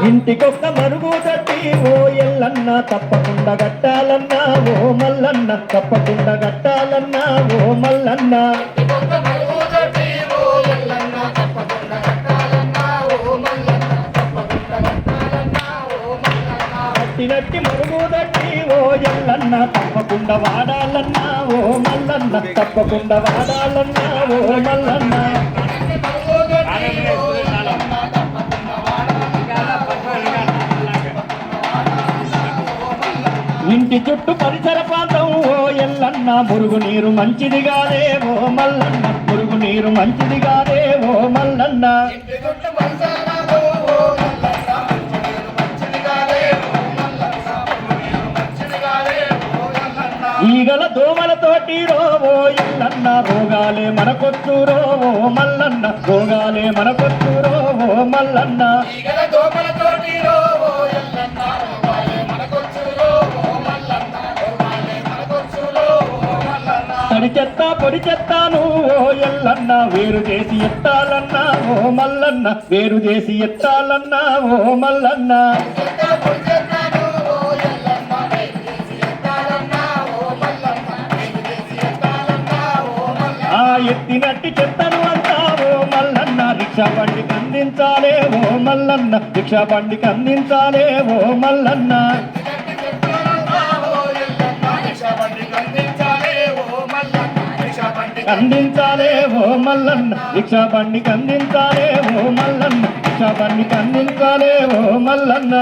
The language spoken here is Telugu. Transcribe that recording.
ఇంటికొక్క మరుగు తట్టి ఓ ఎల్లన్న తప్పకుండా గట్టాలన్నా ఓ మల్లన్న తప్పకుండా గట్టాలన్నా ఓ మల్లన్న నట్టి మరుగు తట్టి ఓ ఎల్లన్న తప్పకుండా వాడాలన్నా ఓ మల్లన్న తప్పకుండా వాడాలన్నా ఓ మల్లన్న ఇంటి చుట్టూ పరిసర ప్రాంతం ఓ ఎల్లన్న మురుగునీరు మంచిది కాదే ఓ మల్లన్న మురుగునీరు మంచిది కాదే ఓ మల్లన్న ఈగల దోమలతోటి ఓ ఎల్లన్న రోగాలే మనకొచ్చురో ఓ మల్లన్న రోగాలే మనకొచ్చురో ఓ మల్లన్న తడి చెత్త పొడి చెత్తాను ఓ ఎల్లన్న వేరు చేసి ఎత్తాలన్నా ఓ మల్లన్న వేరు చేసి ఎత్తాలన్నా ఓ మల్లన్న ఆ ఎత్తినట్టి చెత్తను అంతా ఓ మల్లన్న రిక్షా బండికి అందించాలే ఓ మల్లన్న రిక్షా బండికి అందించాలే ఓ మల్లన్న అందించాలే ఓ మల్లన్న రిక్షా బండికి అందించాలే ఓ మల్లన్న రిక్షా బండికి అందించాలే ఓ మల్లన్న